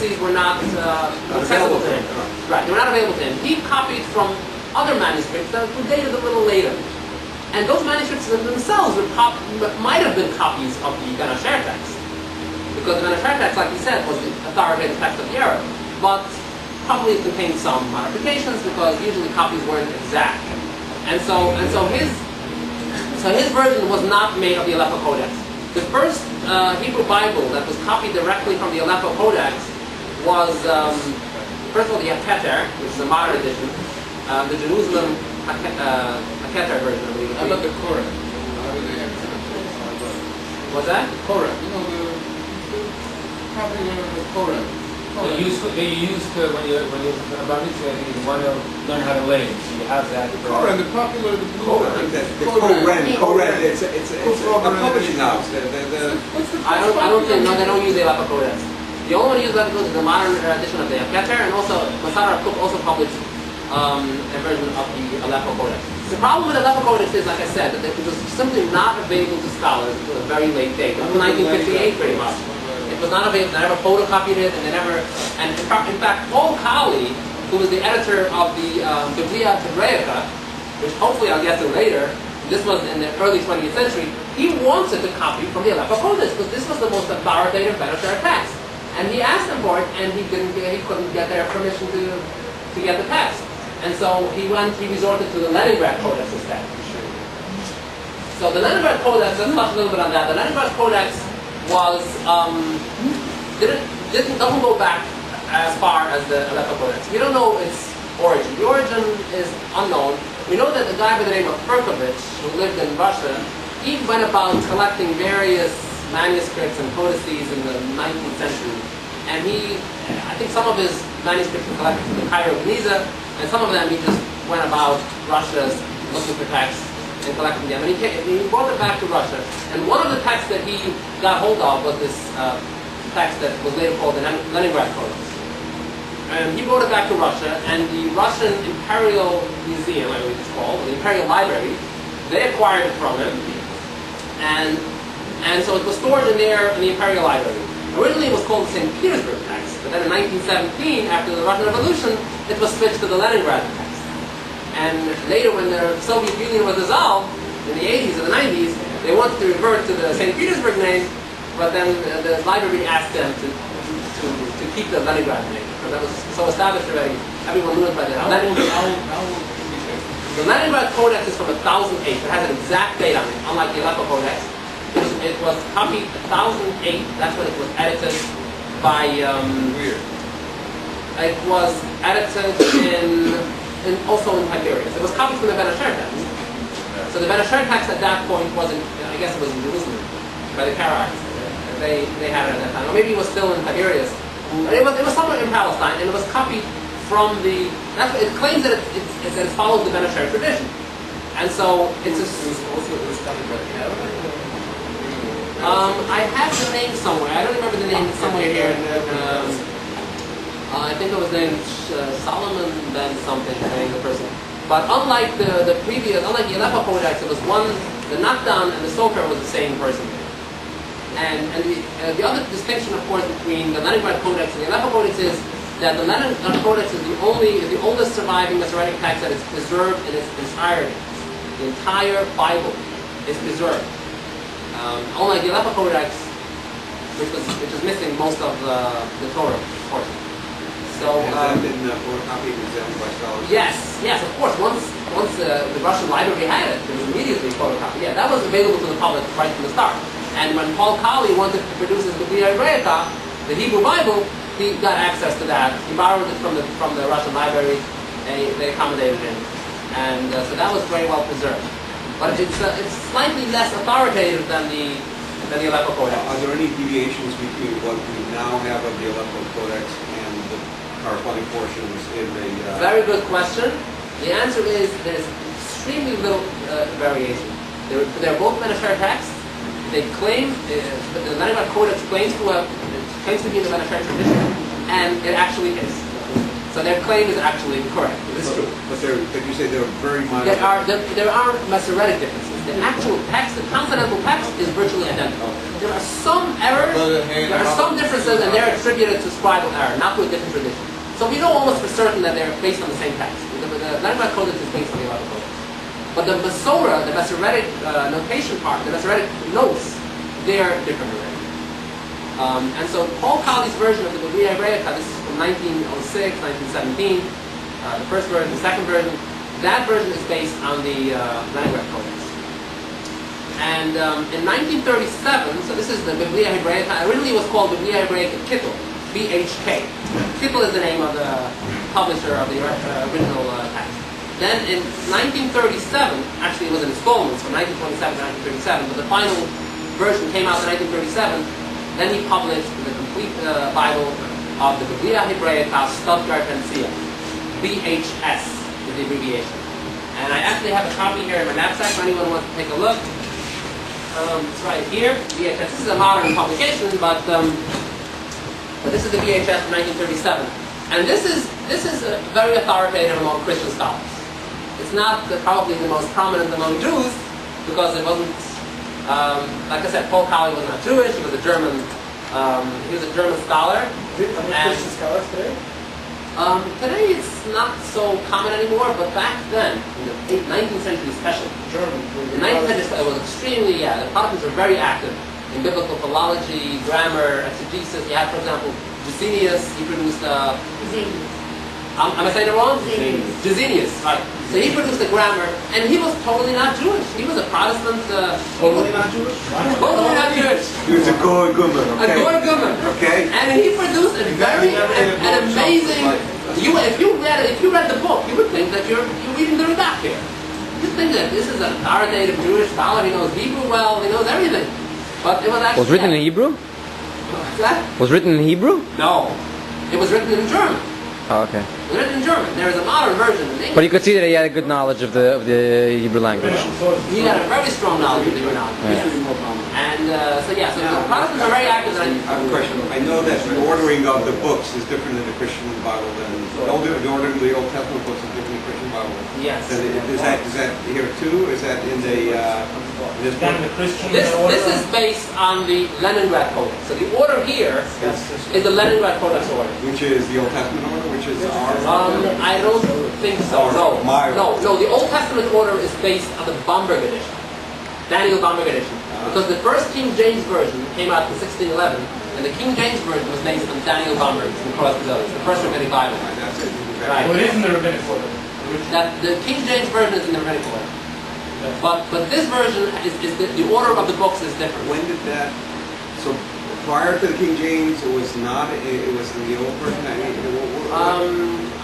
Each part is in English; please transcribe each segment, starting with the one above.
codices were not accessible to him. Right, they were not available to him. He copied from other manuscripts that were dated a little later. And those manuscripts themselves might have been copies of the Ben Asher text. Because the Ben Asher text, like we said, was the authoritative text of the era. But probably it contained some modifications because usually copies weren't exact. And so his version was not made of the Aleppo Codex. The first Hebrew Bible that was copied directly from the Aleppo Codex was, first of all, the Haketer, which is a modern edition, the Jerusalem Haketer version, I believe. How about the Korah? How do they have What's that? Korah. You know, the copy of the Korah. They used when you about it, you want to learn how to lay. So you have that. Korah, the popular, the Koren, it's a publishing house. I don't think, no, they don't use the Aleppo Codex. The only one who uses Aleppo Codex is the modern edition of the Haketer, and also Masorties also published a version of the Aleppo Codex. The problem with the Aleppo Codex is, like I said, that it was simply not available to scholars until a very late date, until 1958 pretty much. It was not available, they never photocopied it, and in fact, Paul Colley, who was the editor of the Cholent Tiberian Masoretic, which hopefully I'll get to later, this was in the early 20th century, he wanted to copy from the Aleppo Codex, because this was the most authoritative Ben Asher text. And he asked them for it, and he couldn't get their permission to get the text. And so he resorted to the Leningrad Codex instead. So the Leningrad Codex, let's touch a little bit on that. The Leningrad Codex was, doesn't go back as far as the Aleppo Codex. We don't know its origin. The origin is unknown. We know that a guy by the name of Perkovich, who lived in Russia, he went about collecting various manuscripts and codices in the 19th century. And I think some of his manuscripts were collected from the Cairo Geniza, and some of them he just went about Russia's looking for texts and collecting them. And he brought it back to Russia. And one of the texts that he got hold of was this text that was later called the Leningrad Codex. And he brought it back to Russia, and the Russian Imperial Museum, I believe it's called, the Imperial Library, they acquired it from him. And so it was stored in the Imperial Library. Originally it was called the St. Petersburg text, but then in 1917, after the Russian Revolution, it was switched to the Leningrad text. And later when the Soviet Union was dissolved, in the 80s and the 90s, they wanted to revert to the St. Petersburg name, but then the library asked them to keep the Leningrad name. Because that was so established already, everyone knew it by then. The Leningrad Codex is from 1008. It has an exact date on it, unlike the Aleppo Codex. It was copied 1008. That's when it was edited by. It was edited also in Tiberias. It was copied from the Ben Asher text. So the Ben Asher text at that point wasn't. I guess it was in Jerusalem by the Karaites. They had it at that time, or maybe it was still in Tiberias. But it was somewhere in Palestine, and it was copied from the. It claims that it follows the Ben Asher tradition, and so it's also it was copied by the Karaites. I have the name somewhere. I don't remember the name. It's somewhere here. I think it was named Solomon Ben something, the name of the person. But unlike the Aleppo Codex, it was the knockdown and the sofer was the same person. And the other distinction, of course, between the Leningrad Codex and the Aleppo Codex is that the Leningrad Codex is the oldest surviving Masoretic text that is preserved in its entirety. The entire Bible is preserved. Unlike the Aleppo Codex, which is missing most of the Torah portion. So has that been photocopied and examined by scholars? Yes, of course. Once the Russian library had it was immediately photocopied. Yeah, that was available to the public right from the start. And when Paul Colley wanted to produce his Millinery, the Hebrew Bible, he got access to that. He borrowed it from the Russian library, and they accommodated him. And so that was very well preserved. But it's slightly less authoritative than the Aleppo Codex. Are there any deviations between what we now have of the Aleppo Codex and the corresponding portions in the... Very good question. The answer is there's extremely little variation. They're both Ben Asher texts. They claim, the Leningrad Codex claims to be in the Ben Asher tradition, and it actually is. So their claim is actually correct. It's true, but you say there are very minor... There are Masoretic differences. the actual text, the consonantal text, is virtually identical. There are some errors, there are some differences, and they're attributed to scribal error, not to a different tradition. So we know almost for certain that they're based on the same text. The Leningrad Codex is based on the Aleppo Codex. But the Masorah, the Masoretic notation part, the Masoretic notes, they're different already. And so Paul Colley's version of the Biblia Hebraica, this is from 1906, 1917, the first version, the second version, that version is based on the Leningrad Codex. And in 1937, so this is the Biblia Hebraica, originally it was called Biblia Hebraica Kittel, BHK. Kittel is the name of the publisher of the original text. Then in 1937, actually it was in installments from 1927 to 1937, but the final version came out in 1937. Then he published the complete Bible of the Biblia Hebraica Stuttgart and Sia. BHS is the abbreviation. And I actually have a copy here in my knapsack for anyone who wants to take a look. It's right here. VHS. This is a modern publication, but this is the VHS from 1937. And this is very authoritative among Christian scholars. It's not probably the most prominent among Jews, because it wasn't, like I said, Paul Colley was not Jewish, he was a German, scholar. Christian scholars today? Today it's not so common anymore, but back then, in the 19th century especially, the 19th century it was extremely, the Protestants were very active in biblical philology, grammar, exegesis. You had, for example, Gesenius, he produced am I saying it wrong? Gesenius, right. So he produced a grammar, and he was totally not Jewish. He was a Protestant. Totally not Jewish? Totally not Jewish. He was a Goy Gumman, okay? A Goy Gumman. Okay. And he produced an amazing. If you read the book, you would think that you're reading the Radak here. You'd think that this is an authoritative Jewish scholar. He knows Hebrew well. He knows everything. But it was actually. Was written in Hebrew? What's that? Was written in Hebrew? No. It was written in German. Oh, okay. It was written in German. There is a modern version in English. But you could see that he had a good knowledge of the Hebrew language. He had a very strong knowledge of the Hebrew language. Yeah. And so the Protestants are very active. I have a question. I know that the ordering of the books is different in the Christian Bible than the ordering of the Old Testament books is different in the Christian Bible. Yes. Is that here too? Is that in the this book? This is based on the Leningrad Codex. So the order here is the Leningrad Codex order. Which is the Old Testament order? Which is ours? I don't think so. No. The Old Testament order is based on the Bamberg edition, Daniel Bamberg edition, because the first King James version came out in 1611, and the King James version was based on Daniel Bamberg from the first rabbinic Bible. Right. Well, it is in the rabbinic order. That the King James version is in the rabbinic order, but this version is the order of the books is different. When did that? So prior to the King James, it was not. It was in the old version.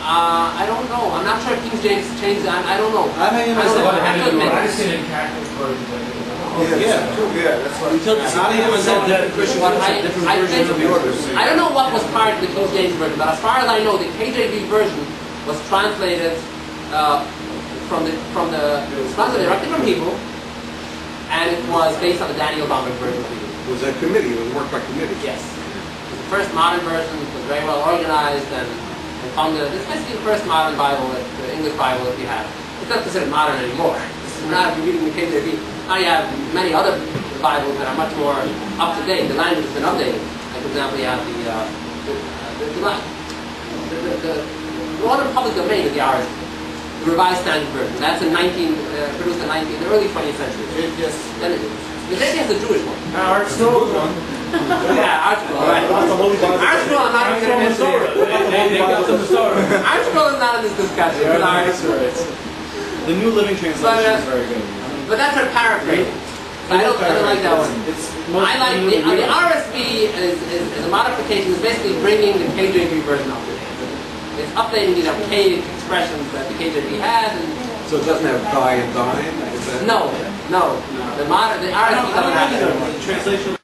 I don't know. I'm not sure if King James changed. I don't know. I just seen it in Catholic version. That's what Until the Christian I don't know what was part of the King James version, but as far as I know, the KJV version was translated directly from Hebrew, and it was based on the Daniel Bamberg version of Hebrew. It was a committee. It was worked by committee. Yes. The first modern version was very well organized and funded. It's basically the first modern Bible, the English Bible that we have. It's not considered modern anymore. We're not reading the KJV. Now you have many other Bibles that are much more up to date. The language has been updated. Like, for example, you have the one in public domain is the RSV, the Revised Standard Version. That's produced in the early 20th century. Yes. Then the JP has the Jewish one. Archibald one. Yeah, Archibald, right. Archibald, I'm not even going to Archibald is not in this discussion. The New Living Translation is very good. But that's her paraphrase. I don't like that one. I like the RSV is a modification. It's basically bringing the KJV version up to date. It's updating these archaic expressions that the KJV had. So it doesn't have die and dine? No. The RSV doesn't have that. The translation